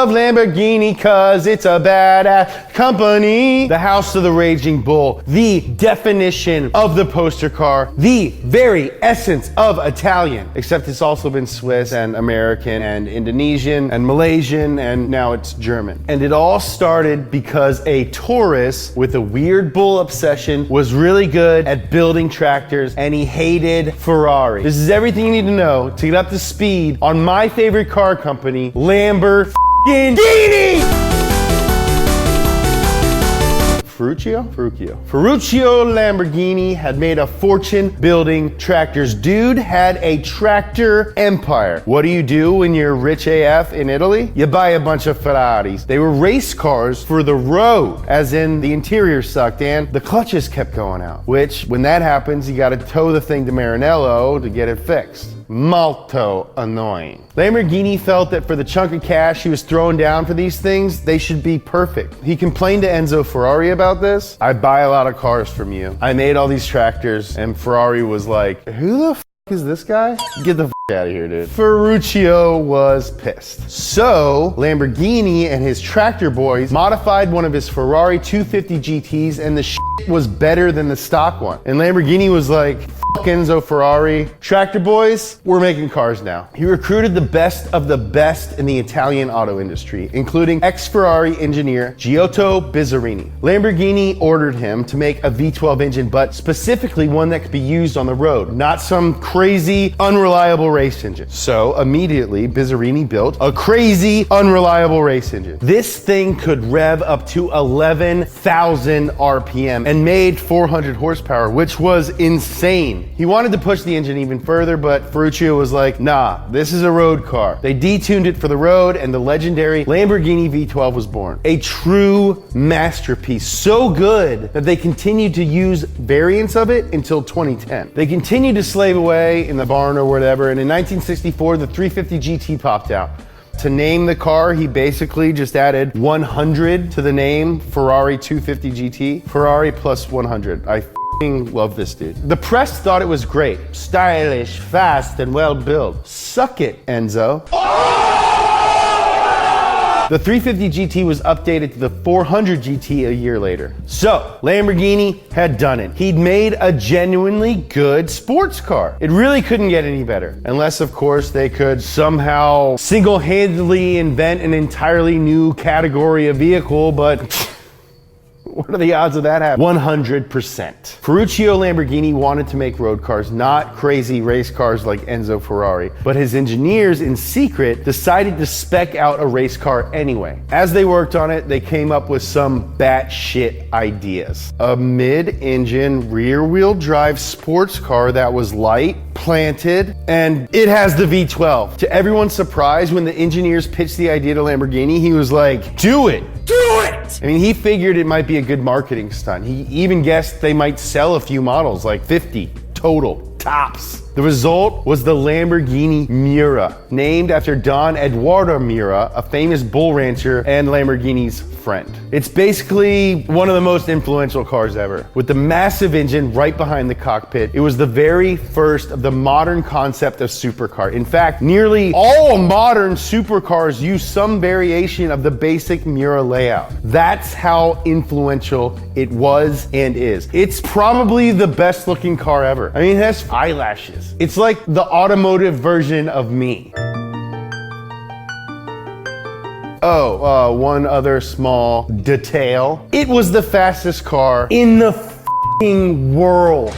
love Lamborghini cause it's a badass company. The house of the raging bull, the definition of the poster car, the very essence of Italian, except it's also been Swiss and American and Indonesian and Malaysian and now it's German. And it all started because a tourist with a weird bull obsession was really good at building tractors and he hated Ferrari. This is everything you need to know to get up to speed on my favorite car company, Lamborghini. Ferruccio Lamborghini had made a fortune building tractors. Dude had a tractor empire. What do you do when you're rich AF in Italy? You buy a bunch of Ferraris. They were race cars for the road, as in the interior sucked and the clutches kept going out. Which, when that happens, you gotta tow the thing to Maranello to get it fixed. Molto annoying. Lamborghini felt that for the chunk of cash he was throwing down for these things, they should be perfect. He complained to Enzo Ferrari about this. I buy a lot of cars from you. I made all these tractors, and Ferrari was like, who the f is this guy? Get the f out of here, dude. Ferruccio was pissed. So, Lamborghini and his tractor boys modified one of his Ferrari 250 GTs, and the shit was better than the stock one. And Lamborghini was like, Enzo Ferrari. Tractor boys, we're making cars now. He recruited the best of the best in the Italian auto industry, including ex-Ferrari engineer Giotto Bizzarini. Lamborghini ordered him to make a V12 engine, but specifically one that could be used on the road, not some crazy, unreliable race engine. So immediately, Bizzarini built a crazy, unreliable race engine. This thing could rev up to 11,000 RPM and made 400 horsepower, which was insane. He wanted to push the engine even further, but Ferruccio was like, nah, this is a road car. They detuned it for the road, and the legendary Lamborghini V12 was born. A true masterpiece, so good that they continued to use variants of it until 2010. They continued to slave away in the barn or whatever, and in 1964, the 350 GT popped out. To name the car, he basically just added 100 to the name Ferrari 250 GT. Ferrari plus 100. I love this dude. The press thought it was great. Stylish, fast, and well built. Suck it, Enzo. The 350 GT was updated to the 400 GT a year later. So, Lamborghini had done it. He'd made a genuinely good sports car. It really couldn't get any better. Unless, of course, they could somehow single-handedly invent an entirely new category of vehicle, but what are the odds of that happening? 100%. Ferruccio Lamborghini wanted to make road cars, not crazy race cars like Enzo Ferrari, but his engineers in secret decided to spec out a race car anyway. As they worked on it, they came up with some batshit ideas. A mid-engine, rear-wheel drive sports car that was light, planted, and it has the V12. To everyone's surprise, when the engineers pitched the idea to Lamborghini, he was like, do it! Do it! I mean, he figured it might be a good marketing stunt. He even guessed they might sell a few models, like 50 total, tops. The result was the Lamborghini Miura, named after Don Eduardo Miura, a famous bull rancher and Lamborghini's friend. It's basically one of the most influential cars ever. With the massive engine right behind the cockpit, it was the very first of the modern concept of supercar. In fact, nearly all modern supercars use some variation of the basic Miura layout. That's how influential it was and is. It's probably the best looking car ever. I mean, it has eyelashes. It's like the automotive version of me. Oh, one other small detail. It was the fastest car in the f***ing world.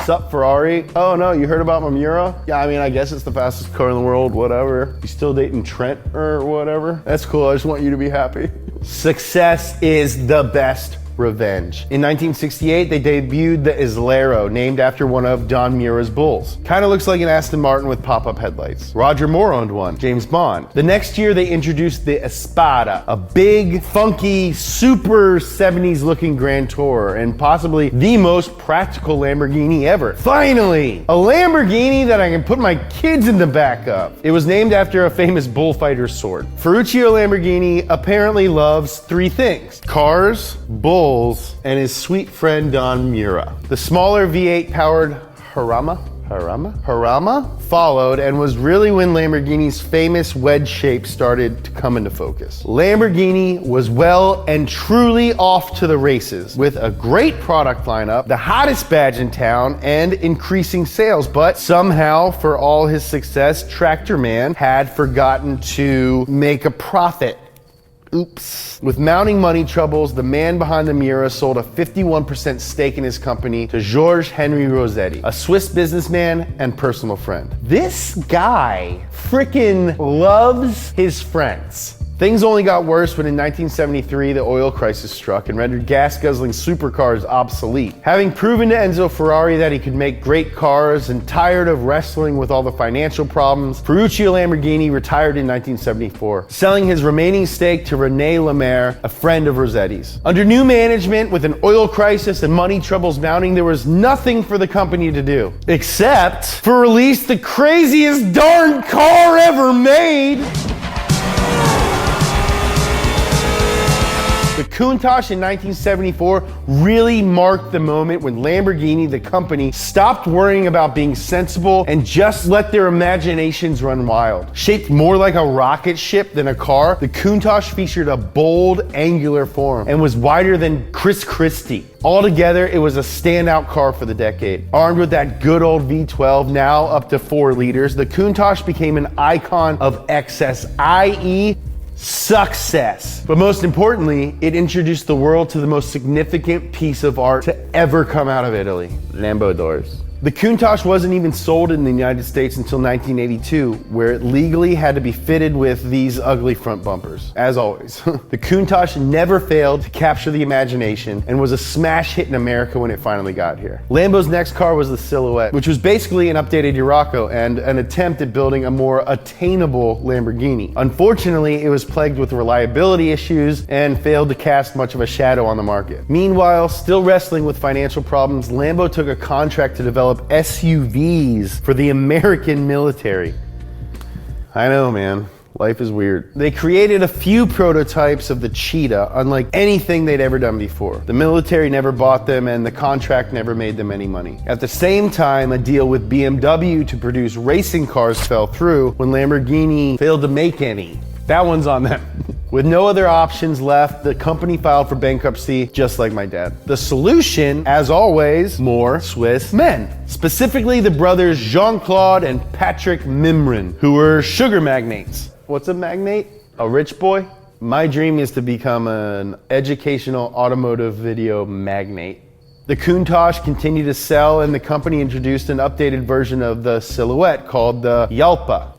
Sup, Ferrari? Oh no, you heard about my Miura? Yeah, I mean, I guess it's the fastest car in the world, whatever. You still dating Trent or whatever? That's cool, I just want you to be happy. Success is the best revenge. In 1968, they debuted the Islero, named after one of Don Miura's bulls. Kind of looks like an Aston Martin with pop-up headlights. Roger Moore owned one, James Bond. The next year, they introduced the Espada, a big, funky, super 70s looking Grand Tourer, and possibly the most practical Lamborghini ever. Finally, a Lamborghini that I can put my kids in the back of. It was named after a famous bullfighter's sword. Ferruccio Lamborghini apparently loves three things: cars, bulls, and his sweet friend Don Miura. The smaller V8 powered Jarama followed, and was really when Lamborghini's famous wedge shape started to come into focus. Lamborghini was well and truly off to the races with a great product lineup, the hottest badge in town, and increasing sales. But somehow, for all his success, Tractor Man had forgotten to make a profit. Oops. With mounting money troubles, the man behind the Miura sold a 51% stake in his company to Georges Henri Rossetti, a Swiss businessman and personal friend. This guy frickin' loves his friends. Things only got worse when in 1973 the oil crisis struck and rendered gas-guzzling supercars obsolete. Having proven to Enzo Ferrari that he could make great cars and tired of wrestling with all the financial problems, Ferruccio Lamborghini retired in 1974, selling his remaining stake to René Lemaire, a friend of Rossetti's. Under new management, with an oil crisis and money troubles mounting, there was nothing for the company to do, except for release the craziest darn car ever made. The Countach in 1974 really marked the moment when Lamborghini, the company, stopped worrying about being sensible and just let their imaginations run wild. Shaped more like a rocket ship than a car, the Countach featured a bold, angular form and was wider than Chris Christie. Altogether, it was a standout car for the decade. Armed with that good old V12, now up to 4 liters, the Countach became an icon of excess, i.e., success. But most importantly, it introduced the world to the most significant piece of art to ever come out of Italy, Lambo doors. The Countach wasn't even sold in the United States until 1982, where it legally had to be fitted with these ugly front bumpers. As always, the Countach never failed to capture the imagination and was a smash hit in America when it finally got here. Lambo's next car was the Silhouette, which was basically an updated Urraco and an attempt at building a more attainable Lamborghini. Unfortunately, it was plagued with reliability issues and failed to cast much of a shadow on the market. Meanwhile, still wrestling with financial problems, Lambo took a contract to develop SUVs for the American military. I know, man. Life is weird. They created a few prototypes of the Cheetah, unlike anything they'd ever done before. The military never bought them, and the contract never made them any money. At the same time, a deal with BMW to produce racing cars fell through when Lamborghini failed to make any. That one's on them. With no other options left, the company filed for bankruptcy, just like my dad. The solution, as always, more Swiss men. Specifically the brothers Jean-Claude and Patrick Mimran, who were sugar magnates. What's a magnate? A rich boy? My dream is to become an educational automotive video magnate. The Countach continued to sell, and the company introduced an updated version of the Silhouette called the Jalpa.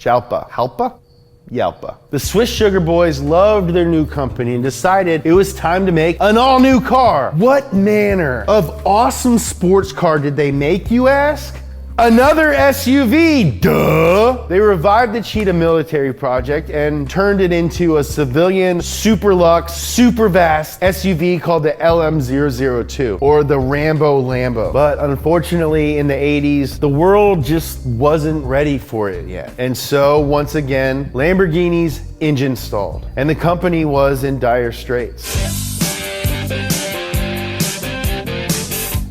The Swiss Sugar Boys loved their new company and decided it was time to make an all-new car. What manner of awesome sports car did they make, you ask? Another SUV, duh! They revived the Cheetah military project and turned it into a civilian, super luxe, super vast SUV called the LM002, or the Rambo Lambo. But unfortunately, in the 80s, the world just wasn't ready for it yet. And so, once again, Lamborghini's engine stalled, and the company was in dire straits.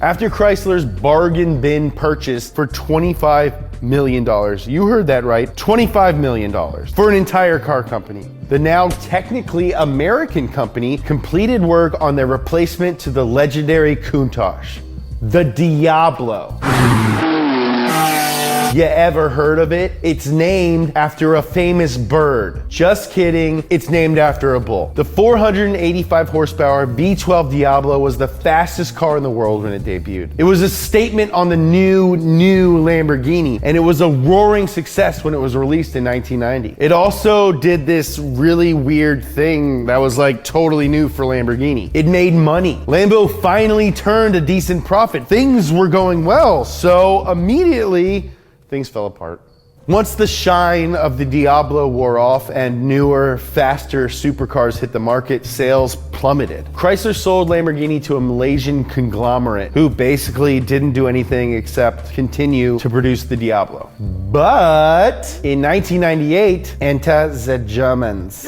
After Chrysler's bargain bin purchase for $25 million, you heard that right, $25 million, for an entire car company, the now technically American company completed work on their replacement to the legendary Countach, the Diablo. You ever heard of it? It's named after a famous bird. Just kidding, it's named after a bull. The 485 horsepower V12 Diablo was the fastest car in the world when it debuted. It was a statement on the new Lamborghini, and it was a roaring success when it was released in 1990. It also did this really weird thing that was like totally new for Lamborghini. It made money. Lambo finally turned a decent profit. Things were going well, so immediately, things fell apart. Once the shine of the Diablo wore off and newer, faster supercars hit the market, sales plummeted. Chrysler sold Lamborghini to a Malaysian conglomerate who basically didn't do anything except continue to produce the Diablo. But in 1998, enter the Germans.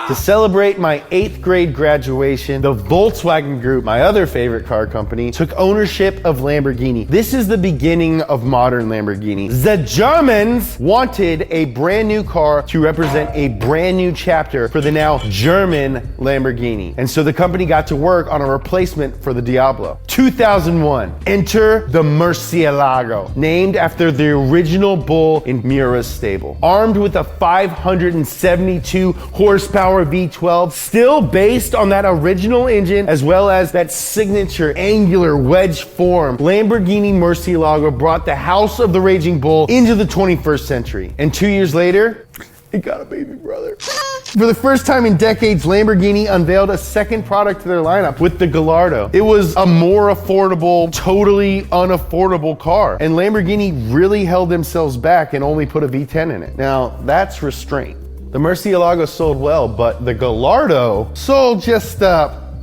To celebrate my 8th grade graduation, the Volkswagen Group, my other favorite car company, took ownership of Lamborghini. This is the beginning of modern Lamborghini. The Germans wanted a brand new car to represent a brand new chapter for the now German Lamborghini. And so the company got to work on a replacement for the Diablo. 2001, enter the Murcielago, named after the original bull in Miura's stable. Armed with a 572 horsepower V12, still based on that original engine, as well as that signature angular wedge form, Lamborghini Murcielago brought the House of the Raging Bull into the 21st century. And 2 years later, it got a baby brother. For the first time in decades, Lamborghini unveiled a second product to their lineup with the Gallardo. It was a more affordable, totally unaffordable car. And Lamborghini really held themselves back and only put a V10 in it. Now, that's restraint. The Murcielago sold well, but the Gallardo sold just a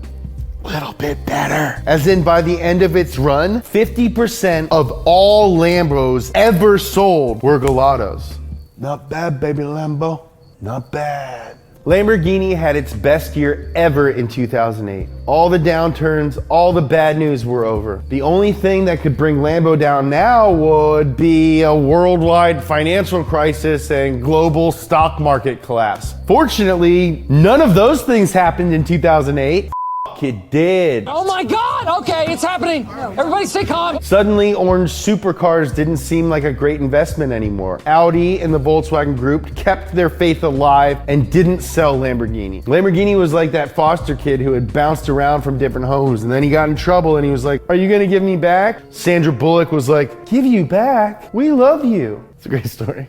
little bit better. As in, by the end of its run, 50% of all Lambos ever sold were Gallardos. Not bad, baby Lambo. Not bad. Lamborghini had its best year ever in 2008. All the downturns, all the bad news were over. The only thing that could bring Lambo down now would be a worldwide financial crisis and global stock market collapse. Fortunately, none of those things happened in 2008. It did. Oh my God! Okay, it's happening. Everybody stay calm. Suddenly, orange supercars didn't seem like a great investment anymore. Audi and the Volkswagen Group kept their faith alive and didn't sell Lamborghini. Lamborghini was like that foster kid who had bounced around from different homes, and then he got in trouble and he was like, "Are you gonna give me back?" Sandra Bullock was like, "Give you back? We love you." It's a great story.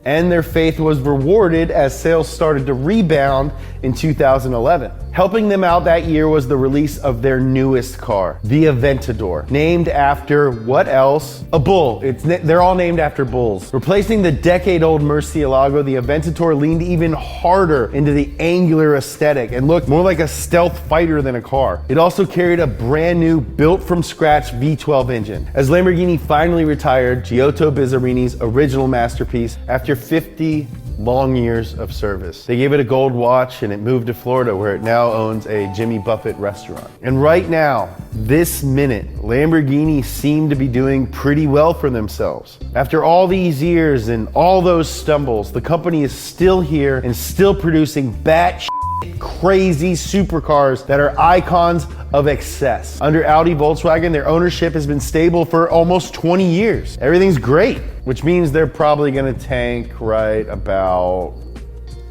And their faith was rewarded as sales started to rebound in 2011. Helping them out that year was the release of their newest car, the Aventador, named after what else? A bull. They're all named after bulls. Replacing the decade-old Murcielago, the Aventador leaned even harder into the angular aesthetic and looked more like a stealth fighter than a car. It also carried a brand new, built-from-scratch V12 engine. As Lamborghini finally retired Giotto Bizzarini's original masterpiece after 50 long years of service. They gave it a gold watch and it moved to Florida, where it now owns a Jimmy Buffett restaurant. And right now, this minute, Lamborghini seem to be doing pretty well for themselves. After all these years and all those stumbles, the company is still here and still producing batshit crazy supercars that are icons of excess. Under Audi Volkswagen, their ownership has been stable for almost 20 years. Everything's great, which means they're probably gonna tank right about...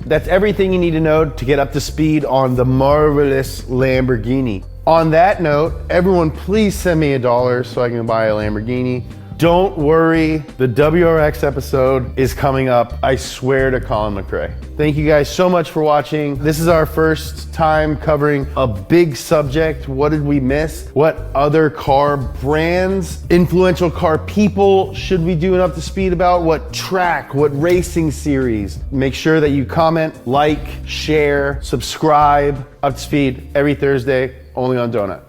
That's everything you need to know to get up to speed on the marvelous Lamborghini. On that note, everyone please send me $1 so I can buy a Lamborghini. Don't worry, the WRX episode is coming up, I swear to Colin McRae. Thank you guys so much for watching. This is our first time covering a big subject. What did we miss? What other car brands, influential car people should we do an up to speed about? What track, what racing series? Make sure that you comment, like, share, subscribe, up to speed every Thursday, only on Donut.